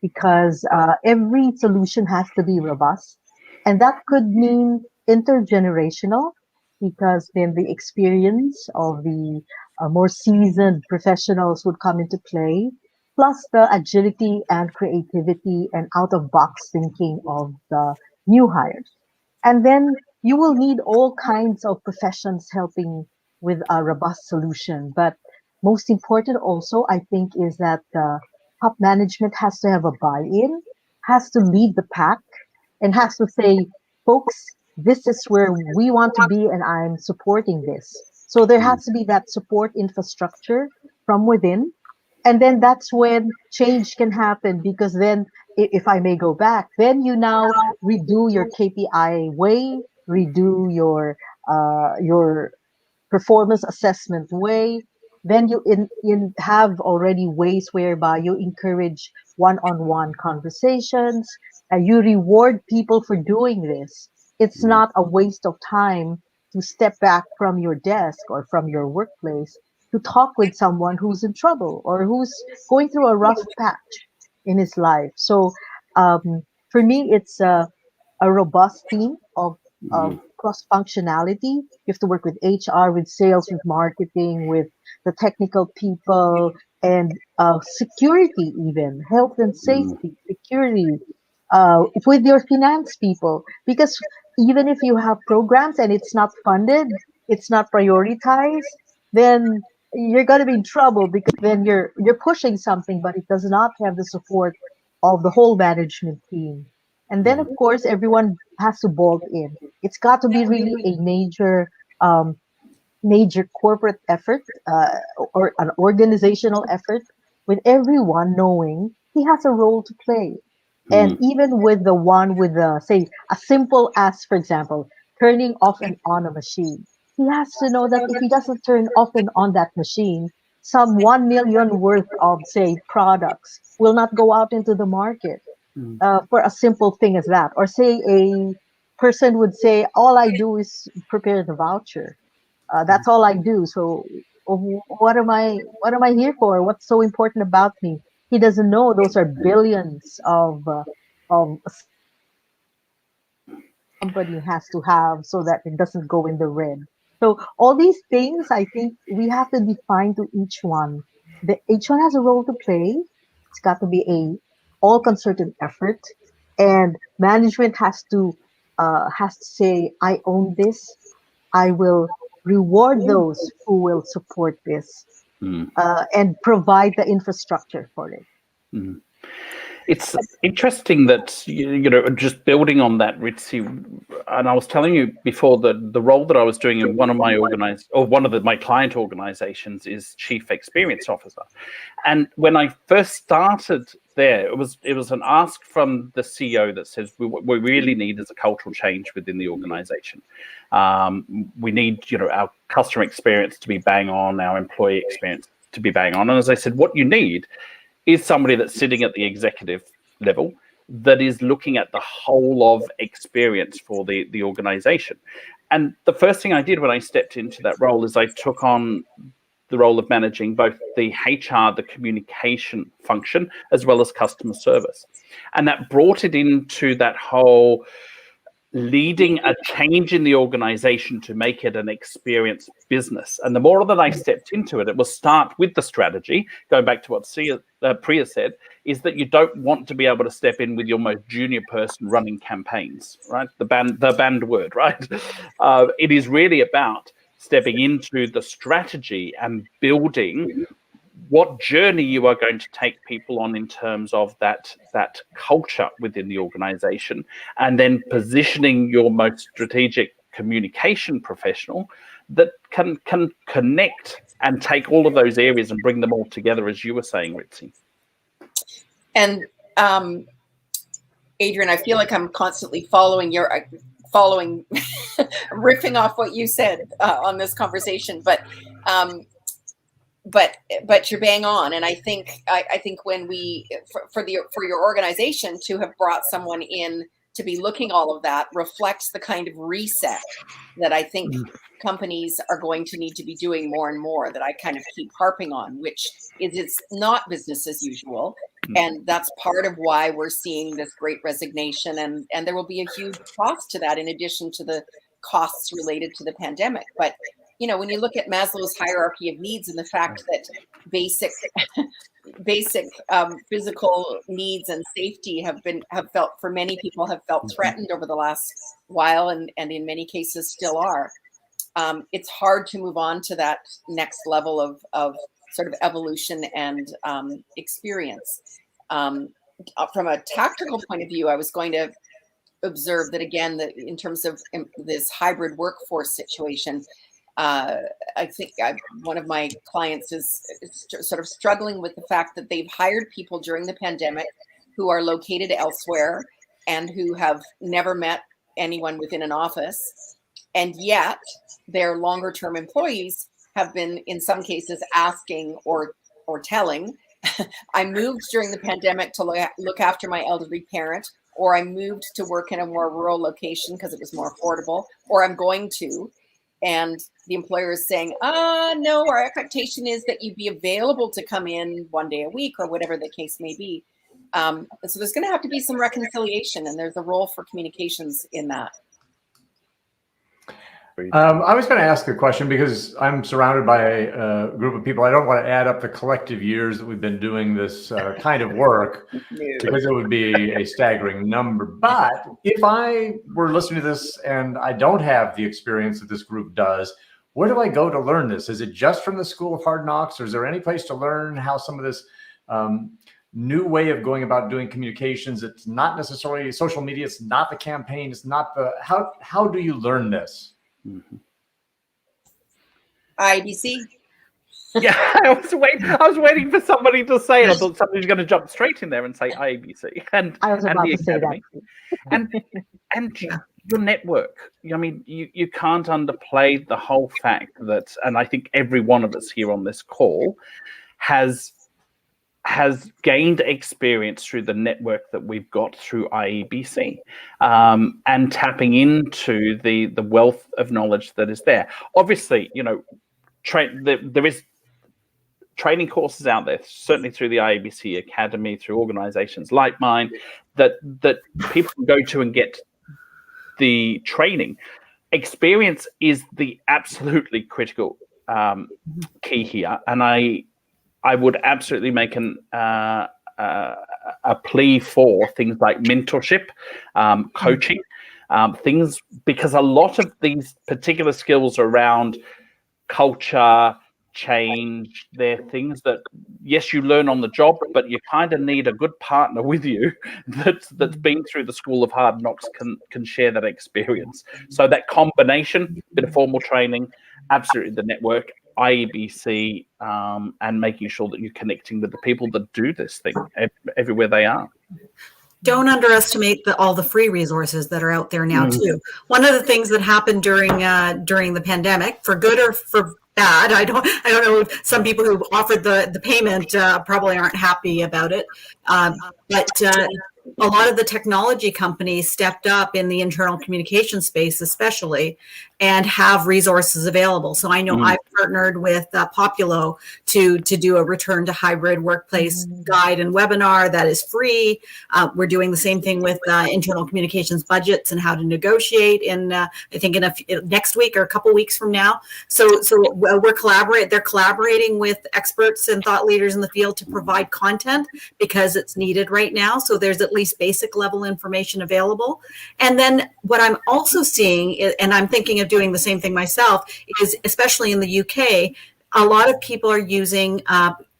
because every solution has to be robust. And that could mean intergenerational, because then the experience of the more seasoned professionals would come into play, plus the agility and creativity and out-of-box thinking of the new hires. And then you will need all kinds of professions helping with a robust solution. But most important also, I think, is that top management has to have a buy-in, has to lead the pack, and has to say, folks, this is where we want to be, and I'm supporting this. So there has to be that support infrastructure from within. And then that's when change can happen, because then, if I may go back, then you now redo your KPI way, redo your performance assessment way. Then you have already ways whereby you encourage one-on-one conversations, and you reward people for doing this. It's not a waste of time to step back from your desk or from your workplace to talk with someone who's in trouble or who's going through a rough patch in his life. So for me, it's a robust team of cross-functionality. You have to work with HR, with sales, with marketing, with the technical people, and security, even health and safety, security, with your finance people. Because even if you have programs and it's not funded, it's not prioritized, then you're going to be in trouble, because then you're pushing something, but it does not have the support of the whole management team. And then, of course, everyone has to bolt in. It's got to be really a major corporate effort, or an organizational effort, with everyone knowing he has a role to play. And even with the one with the, say, a simple as, for example, turning off and on a machine, he has to know that if he doesn't turn off and on that machine, some 1 million worth of, say, products will not go out into the market. For a simple thing as that. Or say a person would say, all I do is prepare the voucher. That's all I do. So what am I here for? What's so important about me? He doesn't know those are billions of company has to have, so that it doesn't go in the red. So all these things, I think we have to define to each one. Each one has a role to play. It's got to be a all concerted effort, and management has to say, I own this. I will reward those who will support this, and provide the infrastructure for it. It's interesting that, just building on that, Ritzy, and I was telling you before that the role that I was doing in one of my my client organizations is Chief Experience Officer. And when I first started there, it was an ask from the CEO that says what we really need is a cultural change within the organization. We need, our customer experience to be bang on, our employee experience to be bang on. And as I said, what you need is somebody that's sitting at the executive level that is looking at the whole of experience for the organization. And the first thing I did when I stepped into that role is I took on the role of managing both the HR, the communication function, as well as customer service. And that brought it into that whole leading a change in the organization to make it an experience business. And the more that I stepped into it, it will start with the strategy, going back to what Priya said, is that you don't want to be able to step in with your most junior person running campaigns, right? The banned word, right? It is really about stepping into the strategy and building what journey you are going to take people on in terms of that culture within the organization, and then positioning your most strategic communication professional that can connect and take all of those areas and bring them all together, as you were saying, Ritzy. And Adrian, I feel like I'm constantly riffing off what you said on this conversation, but you're bang on. And I think when for your organization to have brought someone in to be looking all of that reflects the kind of reset that I think companies are going to need to be doing more and more, that I kind of keep harping on, which is it's not business as usual. And that's part of why we're seeing this great resignation, and there will be a huge cost to that in addition to the costs related to the pandemic. But when you look at Maslow's hierarchy of needs and the fact that basic physical needs and safety have felt, for many people, have felt threatened over the last while, and in many cases still are. It's hard to move on to that next level of sort of evolution and experience. From a tactical point of view, I was going to observe that again, that in terms of this hybrid workforce situation, I think one of my clients is sort of struggling with the fact that they've hired people during the pandemic who are located elsewhere and who have never met anyone within an office. And yet their longer term employees have been, in some cases, asking or telling, I moved during the pandemic to look after my elderly parent, or I moved to work in a more rural location because it was more affordable, or I'm going to. And the employer is saying, no, our expectation is that you'd be available to come in 1 day a week or whatever the case may be. So there's going to have to be some reconciliation, and there's a role for communications in that. I was going to ask a question because I'm surrounded by a group of people. I don't want to add up the collective years that we've been doing this kind of work because it would be a staggering number. But if I were listening to this and I don't have the experience that this group does, where do I go to learn this? Is it just from the School of Hard Knocks, or is there any place to learn how some of this new way of going about doing communications? It's not necessarily social media. It's not the campaign. It's not the how do you learn this? IBC. Yeah, I was waiting for somebody to say it. I thought somebody's going to jump straight in there and say IABC and I was about the to say academy. and your network. I mean, you can't underplay the whole fact that, and I think every one of us here on this call has gained experience through the network that we've got through IEBC, and tapping into the wealth of knowledge that is there. Obviously, there is training courses out there, certainly through the IEBC Academy, through organizations like mine, that people can go to and get the training. Experience is the absolutely critical key here, and I would absolutely make a plea for things like mentorship, coaching, things, because a lot of these particular skills around culture, change, they're things that, yes, you learn on the job, but you kind of need a good partner with you that's been through the School of Hard Knocks, can share that experience. So that combination, bit of formal training, absolutely the network, IEBC, and making sure that you're connecting with the people that do this thing everywhere they are. Don't underestimate all the free resources that are out there now too. One of the things that happened during the pandemic, for good or for bad. I don't know. Some people who offered the payment probably aren't happy about it. But a lot of the technology companies stepped up in the internal communication space, especially, and have resources available. So I know I've partnered with Populo to do a return to hybrid workplace guide and webinar that is free. We're doing the same thing with internal communications budgets and how to negotiate I think next week or a couple weeks from now. So they're collaborating with experts and thought leaders in the field to provide content because it's needed right now. So there's at least basic level information available. And then what I'm also seeing, and I'm thinking of doing the same thing myself, is especially in the UK, a lot of people are using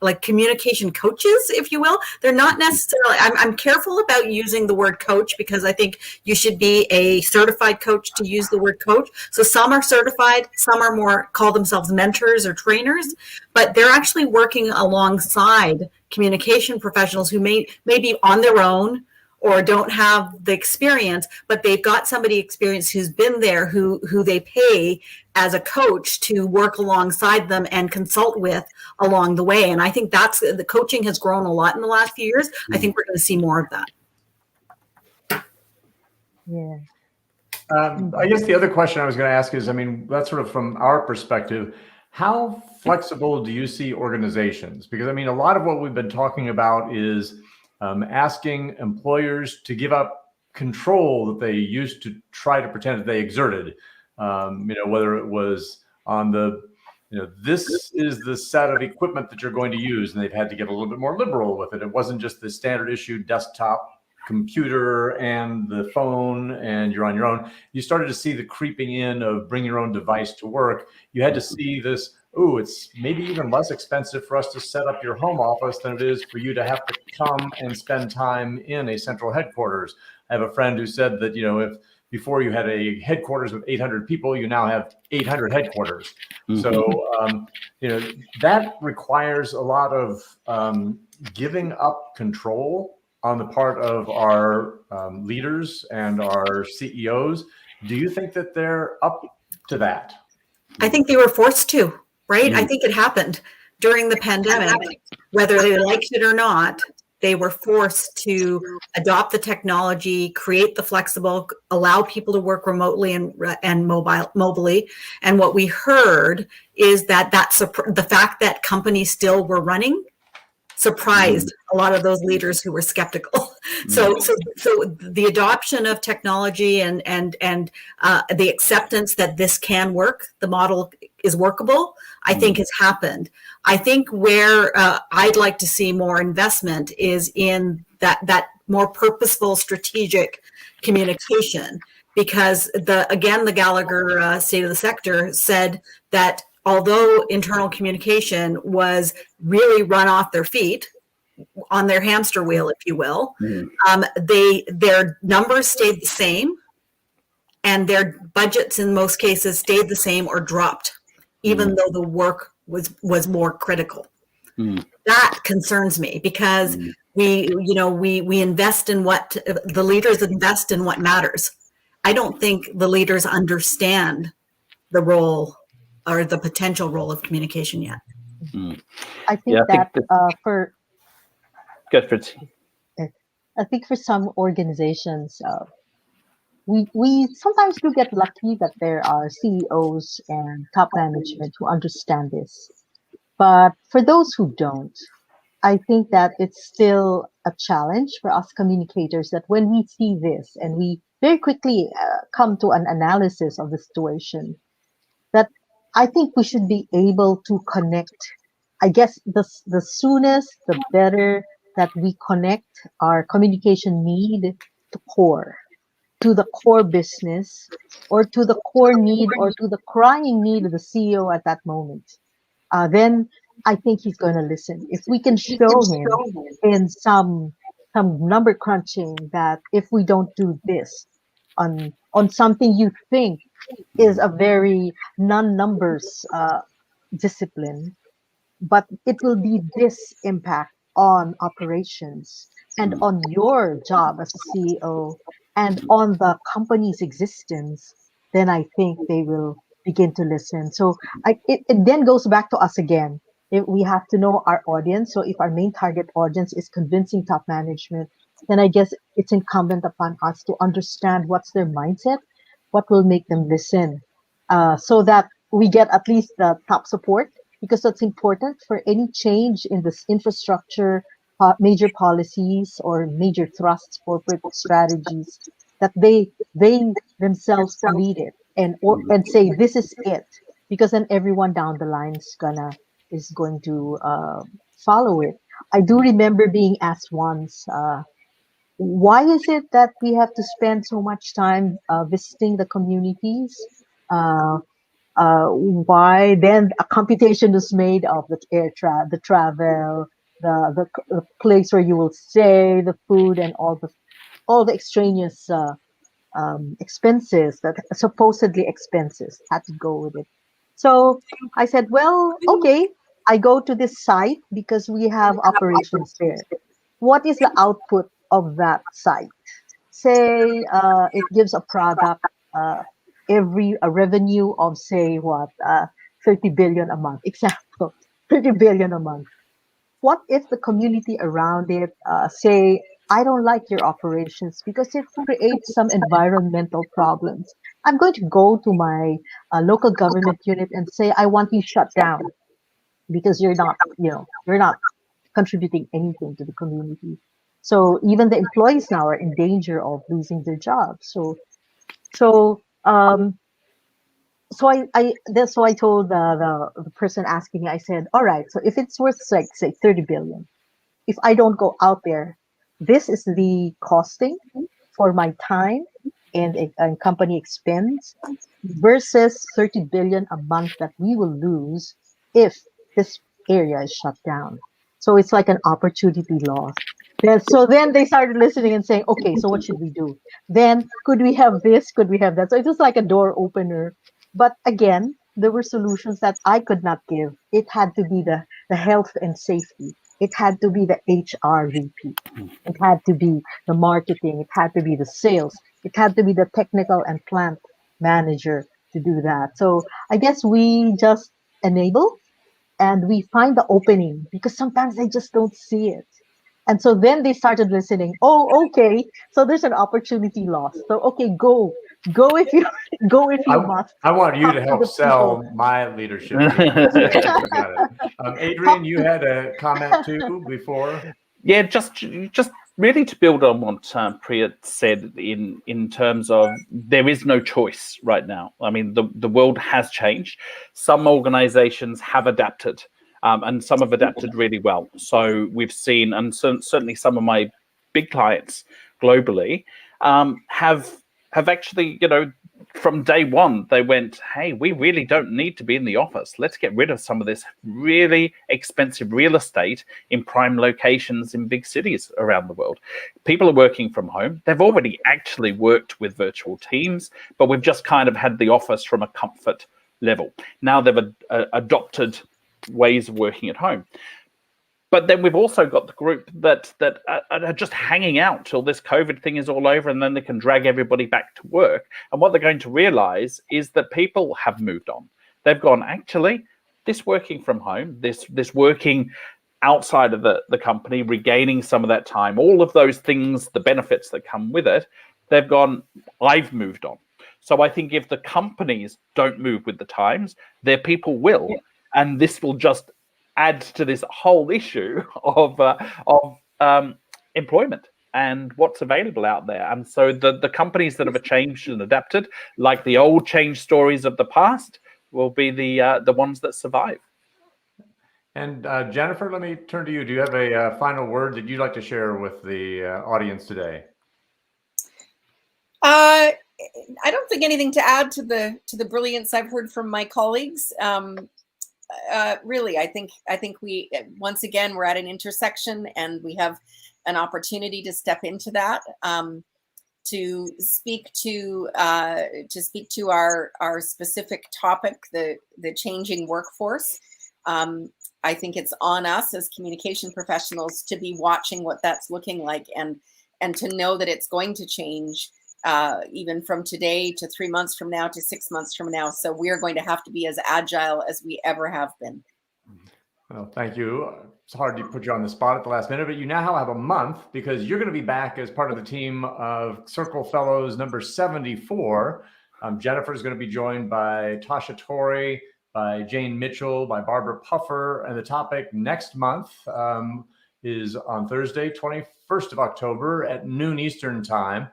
like communication coaches, if you will. They're not necessarily, I'm careful about using the word coach because I think you should be a certified coach to use the word coach. So some are certified, some are more, call themselves mentors or trainers, but they're actually working alongside communication professionals who may be on their own or don't have the experience, but they've got somebody experienced who's been there, who they pay as a coach to work alongside them and consult with along the way. And I think the coaching has grown a lot in the last few years. I think we're going to see more of that. Yeah. I guess the other question I was going to ask is, I mean, that's sort of from our perspective, how flexible do you see organizations? Because I mean, a lot of what we've been talking about is asking employers to give up control that they used to try to pretend that they exerted. Whether it was on this is the set of equipment that you're going to use, and they've had to get a little bit more liberal with it. It wasn't just the standard issue desktop computer and the phone and you're on your own. You started to see the creeping in of bring your own device to work. You had to see this, it's maybe even less expensive for us to set up your home office than it is for you to have to come and spend time in a central headquarters. I have a friend who said that, if before you had a headquarters of 800 people, you now have 800 headquarters. So, that requires a lot of giving up control on the part of our leaders and our CEOs. Do you think that they're up to that? I think they were forced to, right? I think it happened during the pandemic, whether they liked it or not. They were forced to adopt the technology, create the flexible, allow people to work remotely and mobily. And what we heard is that's the fact that companies still were running surprised a lot of those leaders who were skeptical. So the adoption of technology and the acceptance that this can work, the model is workable, I think has happened. I think where I'd like to see more investment is in that more purposeful, strategic communication, because the Gallagher State of the Sector said that although internal communication was really run off their feet, on their hamster wheel, if you will, their numbers stayed the same, and their budgets in most cases stayed the same or dropped, even though the work was more critical. That concerns me because we invest in what the leaders invest in what matters. I don't think the leaders understand the role or the potential role of communication yet. I think for some organizations, we sometimes do get lucky that there are CEOs and top management who understand this. But for those who don't, I think that it's still a challenge for us communicators that when we see this and we very quickly come to an analysis of the situation, that I think we should be able to connect. I guess the soonest, the better that we connect our communication need to the core business, or to the core need, or to the crying need of the CEO at that moment. Then I think he's going to listen. If we can show him in some number crunching that if we don't do this on something you think is a very non-numbers discipline, but it will be this impact on operations and on your job as a CEO and on the company's existence, then I think they will begin to listen. So it then goes back to us again. If we have to know our audience. So if our main target audience is convincing top management, then I guess it's incumbent upon us to understand what's their mindset, what will make them listen, so that we get at least the top support, because that's important for any change in this infrastructure, major policies or major thrusts, corporate strategies, that they themselves lead it and say this is it, because then everyone down the line is going to follow it. I do remember being asked once, why is it that we have to spend so much time visiting the communities? Uh, why then a computation is made of the the travel, the place where you will stay, the food, and all the extraneous expenses, that supposedly expenses had to go with it. So I said, well, okay, I go to this site because we have operations there. What is the output of that site? Say it gives a product uh, a revenue of say what 30 billion a month. Example, 30 billion a month. What if the community around it say, I don't like your operations because it creates some environmental problems? I'm going to go to my local government unit and say, I want you shut down because you're not contributing anything to the community. So even the employees now are in danger of losing their jobs. So so I told the person asking me, I said, all right, so if it's worth like say 30 billion, if I don't go out there, this is the costing for my time and a company expense versus 30 billion a month that we will lose if this area is shut down. So it's like an opportunity loss. Then they started listening and saying, okay, so what should we do? Then could we have this? Could we have that? So it was like a door opener. But again, there were solutions that I could not give. It had to be the health and safety. It had to be the HR VP. It had to be the marketing. It had to be the sales. It had to be the technical and plant manager to do that. So I guess we just enable and we find the opening because sometimes they just don't see it. And so then they started listening. Oh, okay. So there's an opportunity lost. So okay, go if you go if you must. I want you to Talk help the people. sell my leadership team. You got it. Adrian, you had a comment too before. Yeah, just really to build on what Priya said in terms of there is no choice right now. I mean, the world has changed. Some organizations have adapted, and some have adapted really well. So we've seen, and certainly some of my big clients globally have actually, from day one, they went, hey, we really don't need to be in the office. Let's get rid of some of this really expensive real estate in prime locations in big cities around the world. People are working from home. They've already actually worked with virtual teams, but we've just kind of had the office from a comfort level. Now they've adopted ways of working at home. But then we've also got the group that are just hanging out till this COVID thing is all over, and then they can drag everybody back to work. And what they're going to realize is that people have moved on. They've gone, actually, this working from home, this working outside of the company, regaining some of that time, all of those things, the benefits that come with it, they've gone, I've moved on. So I think if the companies don't move with the times, their people will. And this will just add to this whole issue of employment and what's available out there. And so the companies that have changed and adapted, like the old change stories of the past, will be the ones that survive. And Jennifer, let me turn to you. Do you have a final word that you'd like to share with the audience today? I don't think anything to add to the brilliance I've heard from my colleagues. Really, I think we once again we're at an intersection, and we have an opportunity to step into that, to speak to our specific topic, the changing workforce. I think it's on us as communication professionals to be watching what that's looking like, and to know that it's going to change, even from today to 3 months from now to 6 months from now. So we're going to have to be as agile as we ever have been. Well, thank you. It's hard to put you on the spot at the last minute, but you now have a month because you're going to be back as part of the team of Circle Fellows number 74. Jennifer is going to be joined by Tasha Torrey, by Jane Mitchell, by Barbara Puffer, and the topic next month is on Thursday, 21st of October at noon Eastern time.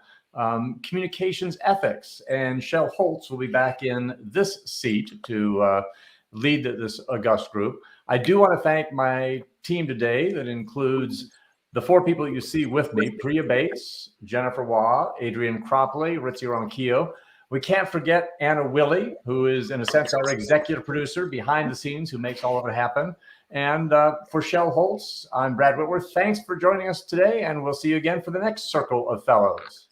Communications ethics, and Shell Holtz will be back in this seat to lead this august group. I do want to thank my team today that includes the 4 people you see with me: Priya Bates, Jennifer Waugh, Adrian Cropley, Ritzy Ronquillo. We can't forget Anna Willie, who is in a sense our executive producer behind the scenes, who makes all of it happen. And for Shell Holtz, I'm Brad Whitworth. Thanks for joining us today, and we'll see you again for the next Circle of Fellows.